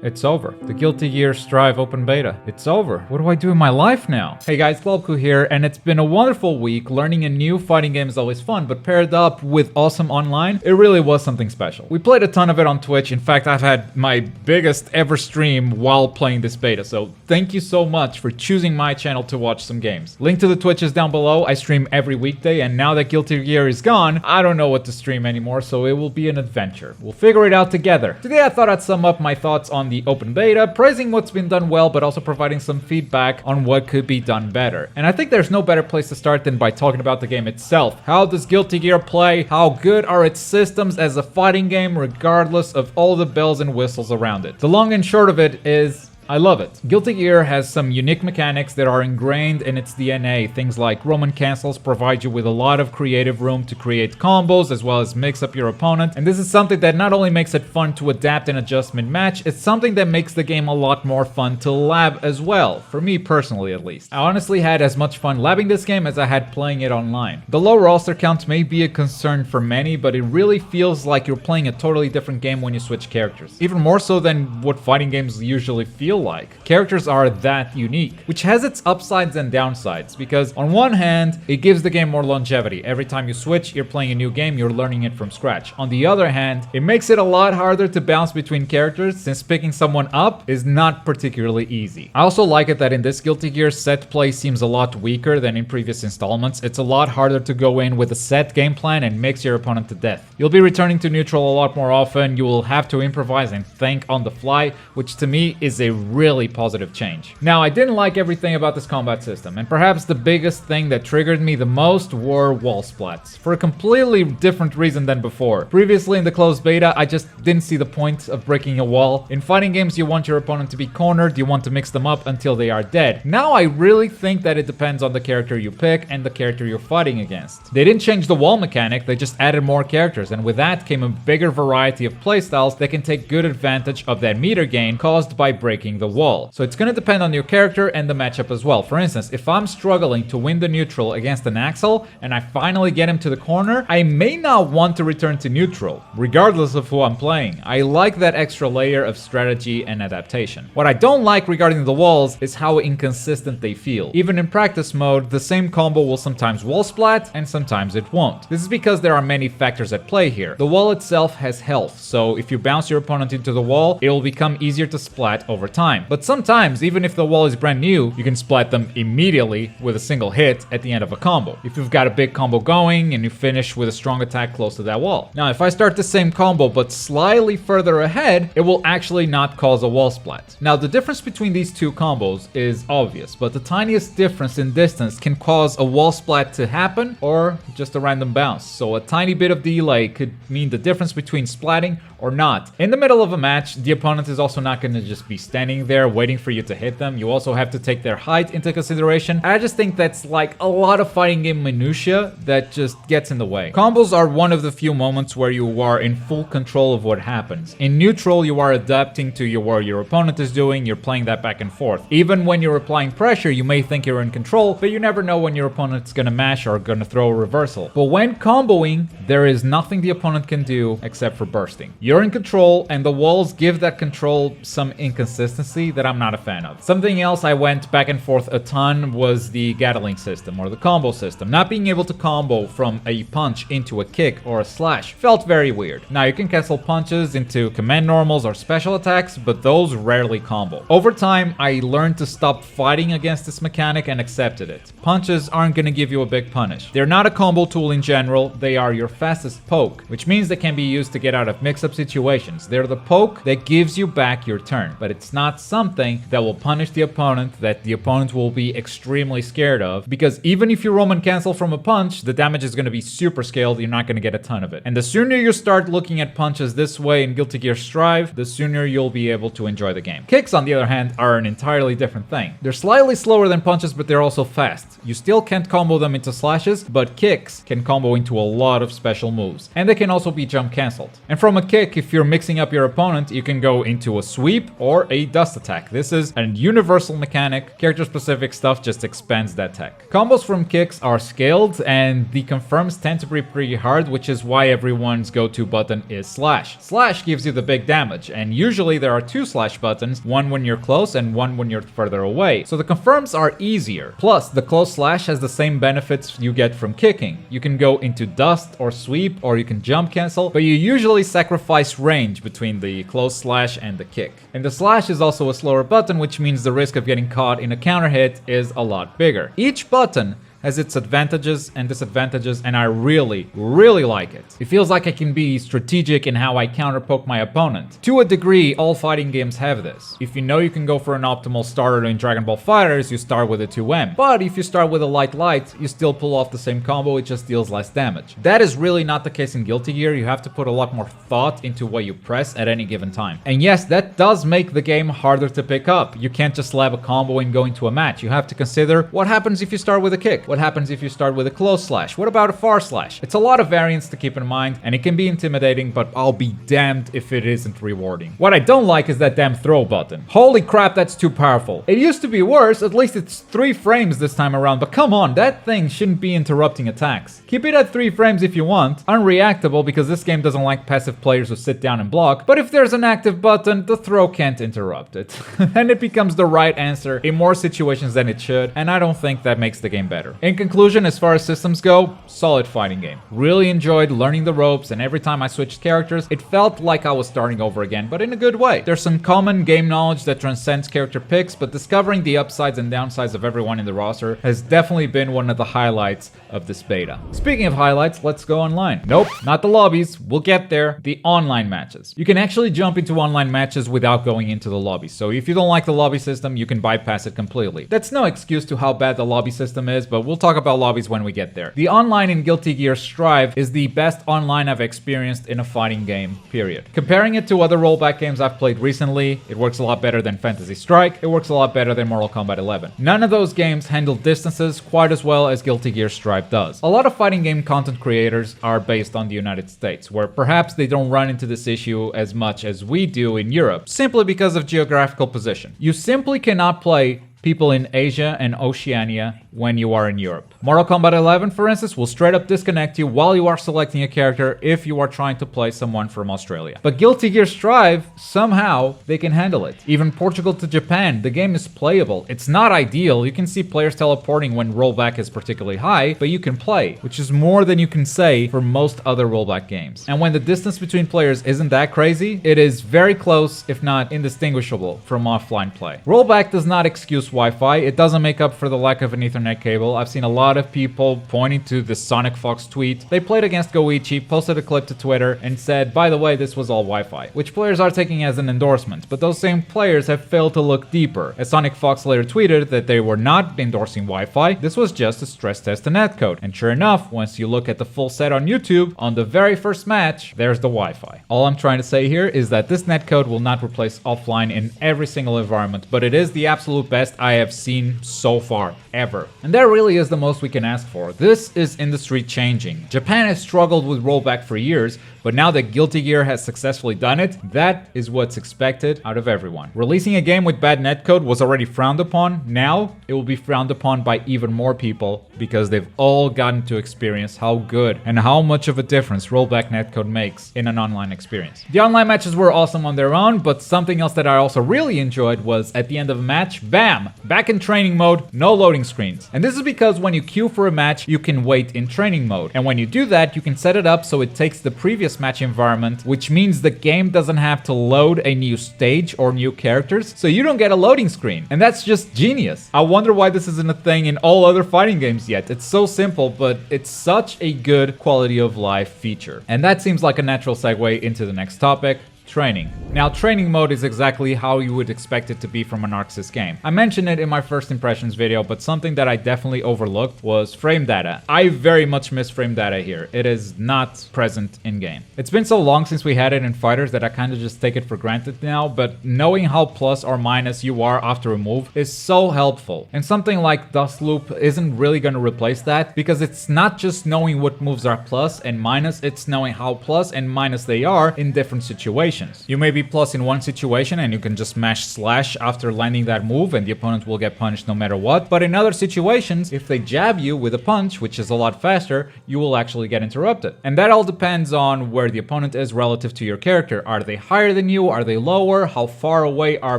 It's over. The Guilty Gear Strive open beta. It's over. What do I do in my life now? Hey guys, Globku here, and it's been a wonderful week. Learning a new fighting game is always fun, but paired up with awesome online, it really was something special. We played a ton of it on Twitch. In fact, I've had my biggest ever stream while playing this beta, so thank you so much for choosing my channel to watch some games. Link to the Twitch is down below. I stream every weekday, and now that Guilty Gear is gone, I don't know what to stream anymore, so it will be an adventure. We'll figure it out together. Today I thought I'd sum up my thoughts on the open beta, praising what's been done well, but also providing some feedback on what could be done better. And I think there's no better place to start than by talking about the game itself. How does Guilty Gear play? How good are its systems as a fighting game, regardless of all the bells and whistles around it? The long and short of it is, I love it. Guilty Gear has some unique mechanics that are ingrained in its DNA. Things like Roman cancels provide you with a lot of creative room to create combos as well as mix up your opponent. And this is something that not only makes it fun to adapt and adjust mid-match, it's something that makes the game a lot more fun to lab as well. For me personally, at least. I honestly had as much fun labbing this game as I had playing it online. The low roster count may be a concern for many, but it really feels like you're playing a totally different game when you switch characters. Even more so than what fighting games usually feel like. Characters are that unique, which has its upsides and downsides, because on one hand, it gives the game more longevity. Every time you switch, you're playing a new game, you're learning it from scratch. On the other hand, it makes it a lot harder to bounce between characters, since picking someone up is not particularly easy. I also like it that in this Guilty Gear, set play seems a lot weaker than in previous installments. It's a lot harder to go in with a set game plan and mix your opponent to death. You'll be returning to neutral a lot more often, you will have to improvise and think on the fly, which to me is a really positive change. Now, I didn't like everything about this combat system, and perhaps the biggest thing that triggered me the most were wall splats, for a completely different reason than before. Previously in the closed beta, I just didn't see the point of breaking a wall. In fighting games, you want your opponent to be cornered, you want to mix them up until they are dead. Now I really think that it depends on the character you pick and the character you're fighting against. They didn't change the wall mechanic, they just added more characters, and with that came a bigger variety of playstyles that can take good advantage of that meter gain caused by breaking the wall. So it's going to depend on your character and the matchup as well. For instance, if I'm struggling to win the neutral against an Axel and I finally get him to the corner, I may not want to return to neutral, regardless of who I'm playing. I like that extra layer of strategy and adaptation. What I don't like regarding the walls is how inconsistent they feel. Even in practice mode, the same combo will sometimes wall splat and sometimes it won't. This is because there are many factors at play here. The wall itself has health, so if you bounce your opponent into the wall, it will become easier to splat over time. But sometimes, even if the wall is brand new, you can splat them immediately with a single hit at the end of a combo. If you've got a big combo going and you finish with a strong attack close to that wall. Now, if I start the same combo but slightly further ahead, it will actually not cause a wall splat. Now, the difference between these two combos is obvious, but the tiniest difference in distance can cause a wall splat to happen or just a random bounce. So a tiny bit of delay could mean the difference between splatting or not. In the middle of a match, the opponent is also not going to just be standing there waiting for you to hit them. You also have to take their height into consideration. I just think that's like a lot of fighting game minutia that just gets in the way. Combos are one of the few moments where you are in full control of what happens. In neutral, you are adapting to what your opponent is doing. You're playing that back and forth. Even when you're applying pressure, you may think you're in control, but you never know when your opponent's gonna mash or gonna throw a reversal. But when comboing, there is nothing the opponent can do except for bursting. You're in control, and the walls give that control some inconsistency that I'm not a fan of. Something else I went back and forth a ton was the Gatling system or the combo system. Not being able to combo from a punch into a kick or a slash felt very weird. Now, you can cancel punches into command normals or special attacks, but those rarely combo. Over time, I learned to stop fighting against this mechanic and accepted it. Punches aren't gonna give you a big punish. They're not a combo tool in general, they are your fastest poke, which means they can be used to get out of mix-up situations. They're the poke that gives you back your turn, but it's not something that will punish the opponent, that the opponent will be extremely scared of, because even if you Roman cancel from a punch, the damage is going to be super scaled, you're not going to get a ton of it. And the sooner you start looking at punches this way in Guilty Gear Strive, the sooner you'll be able to enjoy the game. Kicks, on the other hand, are an entirely different thing. They're slightly slower than punches, but they're also fast. You still can't combo them into slashes, but kicks can combo into a lot of special moves. And they can also be jump cancelled. And from a kick, if you're mixing up your opponent, you can go into a sweep or a dust attack. This is a universal mechanic. Character-specific stuff just expands that tech. Combos from kicks are scaled, and the confirms tend to be pretty hard, which is why everyone's go-to button is slash. Slash gives you the big damage, and usually there are two slash buttons, one when you're close and one when you're further away. So the confirms are easier. Plus, the close slash has the same benefits you get from kicking. You can go into dust or sweep, or you can jump cancel, but you usually sacrifice range between the close slash and the kick. And the slash is also a slower button, which means the risk of getting caught in a counter hit is a lot bigger. Each button has its advantages and disadvantages, and I really like it. It feels like I can be strategic in how I counterpoke my opponent. To a degree, all fighting games have this. If you know you can go for an optimal starter in Dragon Ball FighterZ, you start with a 2M. But if you start with a light, you still pull off the same combo, it just deals less damage. That is really not the case in Guilty Gear. You have to put a lot more thought into what you press at any given time. And yes, that does make the game harder to pick up. You can't just slap a combo and go into a match. You have to consider what happens if you start with a kick. What happens if you start with a close slash? What about a far slash? It's a lot of variance to keep in mind, and it can be intimidating, but I'll be damned if it isn't rewarding. What I don't like is that damn throw button. Holy crap, that's too powerful. It used to be worse, at least it's 3 frames this time around, but come on, that thing shouldn't be interrupting attacks. Keep it at 3 frames if you want. Unreactable, because this game doesn't like passive players who sit down and block, but if there's an active button, the throw can't interrupt it. And it becomes the right answer in more situations than it should, and I don't think that makes the game better. In conclusion, as far as systems go, solid fighting game. Really enjoyed learning the ropes, and every time I switched characters, it felt like I was starting over again, but in a good way. There's some common game knowledge that transcends character picks, but discovering the upsides and downsides of everyone in the roster has definitely been one of the highlights of this beta. Speaking of highlights, let's go online. Nope, not the lobbies. We'll get there. The online matches. You can actually jump into online matches without going into the lobby, so if you don't like the lobby system, you can bypass it completely. That's no excuse to how bad the lobby system is, but we'll talk about lobbies when we get there. The online in Guilty Gear Strive is the best online I've experienced in a fighting game, period. Comparing it to other rollback games I've played recently, it works a lot better than Fantasy Strike, it works a lot better than Mortal Kombat 11. None of those games handle distances quite as well as Guilty Gear Strive does. A lot of fighting game content creators are based on the United States, where perhaps they don't run into this issue as much as we do in Europe, simply because of geographical position. You simply cannot play people in Asia and Oceania when you are in Europe. Mortal Kombat 11, for instance, will straight up disconnect you while you are selecting a character if you are trying to play someone from Australia. But Guilty Gear Strive, somehow, they can handle it. Even Portugal to Japan, the game is playable. It's not ideal. You can see players teleporting when rollback is particularly high, but you can play, which is more than you can say for most other rollback games. And when the distance between players isn't that crazy, it is very close, if not indistinguishable, from offline play. Rollback does not excuse Wi-Fi. It doesn't make up for the lack of an Ethernet cable. I've seen a lot of people pointing to the Sonic Fox tweet. They played against Goichi, posted a clip to Twitter, and said, by the way, this was all Wi-Fi, which players are taking as an endorsement, but those same players have failed to look deeper, as Sonic Fox later tweeted that they were not endorsing Wi-Fi, this was just a stress test to netcode. And sure enough, once you look at the full set on YouTube, on the very first match, there's the Wi-Fi. All I'm trying to say here is that this netcode will not replace offline in every single environment, but it is the absolute best I have seen so far, ever. And that really is the most we can ask for. This is industry changing. Japan has struggled with rollback for years, but now that Guilty Gear has successfully done it, that is what's expected out of everyone. Releasing a game with bad netcode was already frowned upon. Now, it will be frowned upon by even more people because they've all gotten to experience how good and how much of a difference rollback netcode makes in an online experience. The online matches were awesome on their own, but something else that I also really enjoyed was at the end of a match, bam! Back in training mode, no loading screens. And this is because when you queue for a match, you can wait in training mode. And when you do that, you can set it up so it takes the previous match environment, which means the game doesn't have to load a new stage or new characters, so you don't get a loading screen. And that's just genius. I wonder why this isn't a thing in all other fighting games yet. It's so simple, but it's such a good quality of life feature. And that seems like a natural segue into the next topic. Training. Now, training mode is exactly how you would expect it to be from an Arc Sys game. I mentioned it in my first impressions video, but something that I definitely overlooked was frame data. I very much miss frame data here. It is not present in-game. It's been so long since we had it in fighters that I kind of just take it for granted now, but knowing how plus or minus you are after a move is so helpful. And something like Dust Loop isn't really going to replace that, because it's not just knowing what moves are plus and minus, it's knowing how plus and minus they are in different situations. situations. You may be plus in one situation and you can just mash slash after landing that move and the opponent will get punished no matter what, but in other situations, if they jab you with a punch, which is a lot faster, you will actually get interrupted. And that all depends on where the opponent is relative to your character. Are they higher than you? Are they lower? How far away are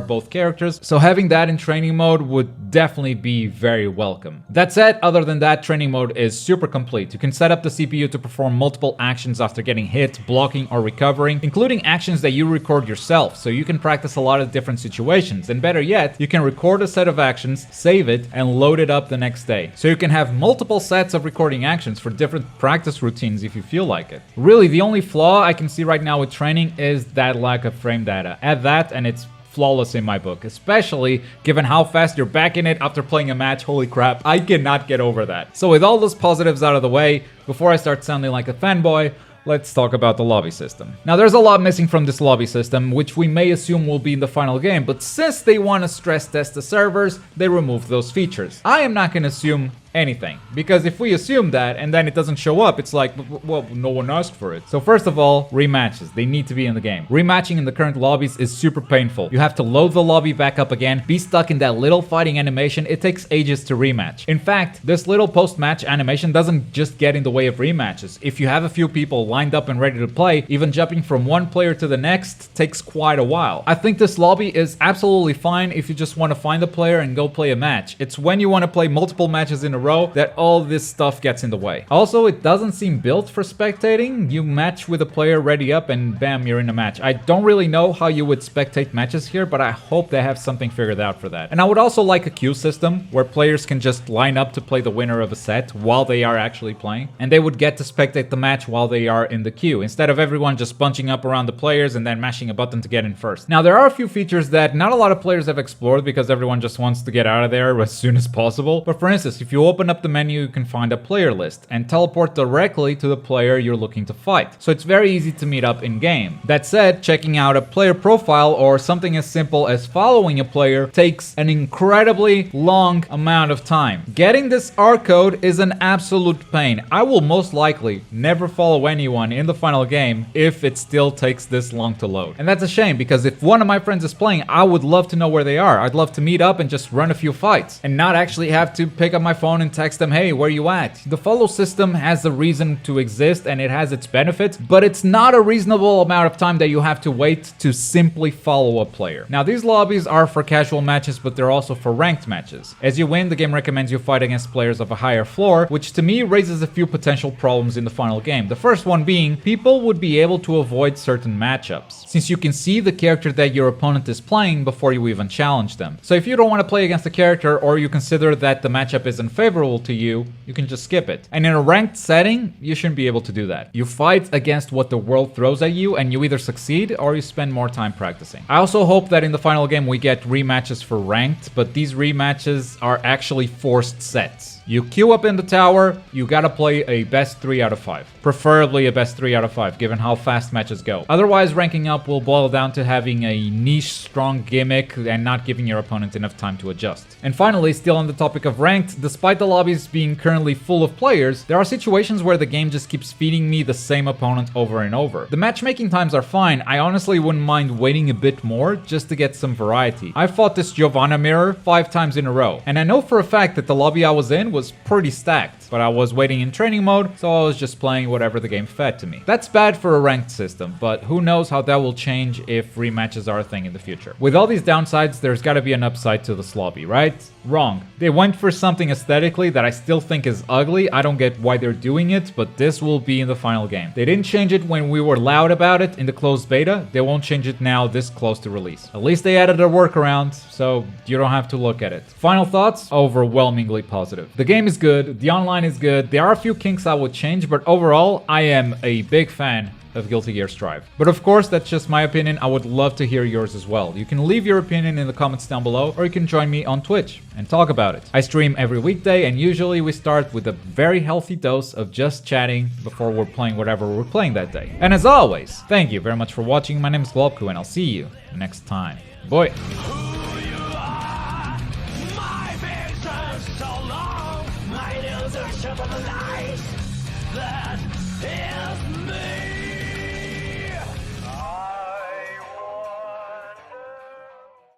both characters? So having that in training mode would definitely be very welcome. That said, other than that, training mode is super complete. You can set up the CPU to perform multiple actions after getting hit, blocking, or recovering, including actions that you record yourself, so you can practice a lot of different situations. And better yet, you can record a set of actions, save it, and load it up the next day. So you can have multiple sets of recording actions for different practice routines if you feel like it. Really, the only flaw I can see right now with training is that lack of frame data. Add that and it's flawless in my book, especially given how fast you're back in it after playing a match. Holy crap, I cannot get over that. So with all those positives out of the way, before I start sounding like a fanboy, let's talk about the lobby system. Now, there's a lot missing from this lobby system, which we may assume will be in the final game, but since they want to stress test the servers, they removed those features. I am not going to assume anything, because if we assume that and then it doesn't show up, it's like, well, no one asked for it. So first of all, rematches, they need to be in the game. Rematching in the current lobbies is super painful. You have to load the lobby back up again, be stuck in that little fighting animation. It takes ages to rematch. In fact, this little post-match animation doesn't just get in the way of rematches. If you have a few people lined up and ready to play, even jumping from one player to the next takes quite a while. I think this lobby is absolutely fine if you just want to find a player and go play a match. It's when you want to play multiple matches in a row that all this stuff gets in the way. Also, it doesn't seem built for spectating. You match with a player ready up and bam, you're in a match. I don't really know how you would spectate matches here, but I hope they have something figured out for that. And I would also like a queue system where players can just line up to play the winner of a set while they are actually playing, and they would get to spectate the match while they are in the queue, instead of everyone just bunching up around the players and then mashing a button to get in first. Now, there are a few features that not a lot of players have explored because everyone just wants to get out of there as soon as possible. But for instance, if you open up the menu, you can find a player list and teleport directly to the player you're looking to fight. So it's very easy to meet up in game. That said, checking out a player profile or something as simple as following a player takes an incredibly long amount of time. Getting this R code is an absolute pain. I will most likely never follow anyone in the final game if it still takes this long to load. And that's a shame, because if one of my friends is playing, I would love to know where they are. I'd love to meet up and just run a few fights and not actually have to pick up my phone and text them, hey, where you at? The follow system has a reason to exist and it has its benefits, but it's not a reasonable amount of time that you have to wait to simply follow a player. Now, these lobbies are for casual matches, but they're also for ranked matches. As you win, the game recommends you fight against players of a higher floor, which to me raises a few potential problems in the final game. The first one being, people would be able to avoid certain matchups, since you can see the character that your opponent is playing before you even challenge them. So if you don't want to play against a character, or you consider that the matchup is unfavorable to you, you can just skip it. And in a ranked setting, you shouldn't be able to do that. You fight against what the world throws at you, and you either succeed or you spend more time practicing. I also hope that in the final game we get rematches for ranked, but these rematches are actually forced sets. You queue up in the tower, you gotta play a best 3 out of 5. Preferably a best 3 out of 5, given how fast matches go. Otherwise, ranking up will boil down to having a niche, strong gimmick and not giving your opponent enough time to adjust. And finally, still on the topic of ranked, despite the lobbies being currently full of players, there are situations where the game just keeps feeding me the same opponent over and over. The matchmaking times are fine. I honestly wouldn't mind waiting a bit more just to get some variety. I fought this Giovanna mirror 5 times in a row, and I know for a fact that the lobby I was in was pretty stacked, but I was waiting in training mode, so I was just playing whatever the game fed to me. That's bad for a ranked system, but who knows how that will change if rematches are a thing in the future. With all these downsides, there's gotta be an upside to this lobby, right? Wrong. They went for something aesthetically that I still think is ugly. I don't get why they're doing it, but this will be in the final game. They didn't change it when we were loud about it in the closed beta. They won't change it now this close to release. At least they added a workaround, so you don't have to look at it. Final thoughts? Overwhelmingly positive. The game is good, the online is good, there are a few kinks I would change, but overall, I am a big fan of Guilty Gear Strive. But of course, that's just my opinion. I would love to hear yours as well. You can leave your opinion in the comments down below, or you can join me on Twitch and talk about it. I stream every weekday, and usually we start with a very healthy dose of just chatting before we're playing whatever we're playing that day. And as always, thank you very much for watching. My name is Globku, and I'll see you next time. Bye. Of a life that is me.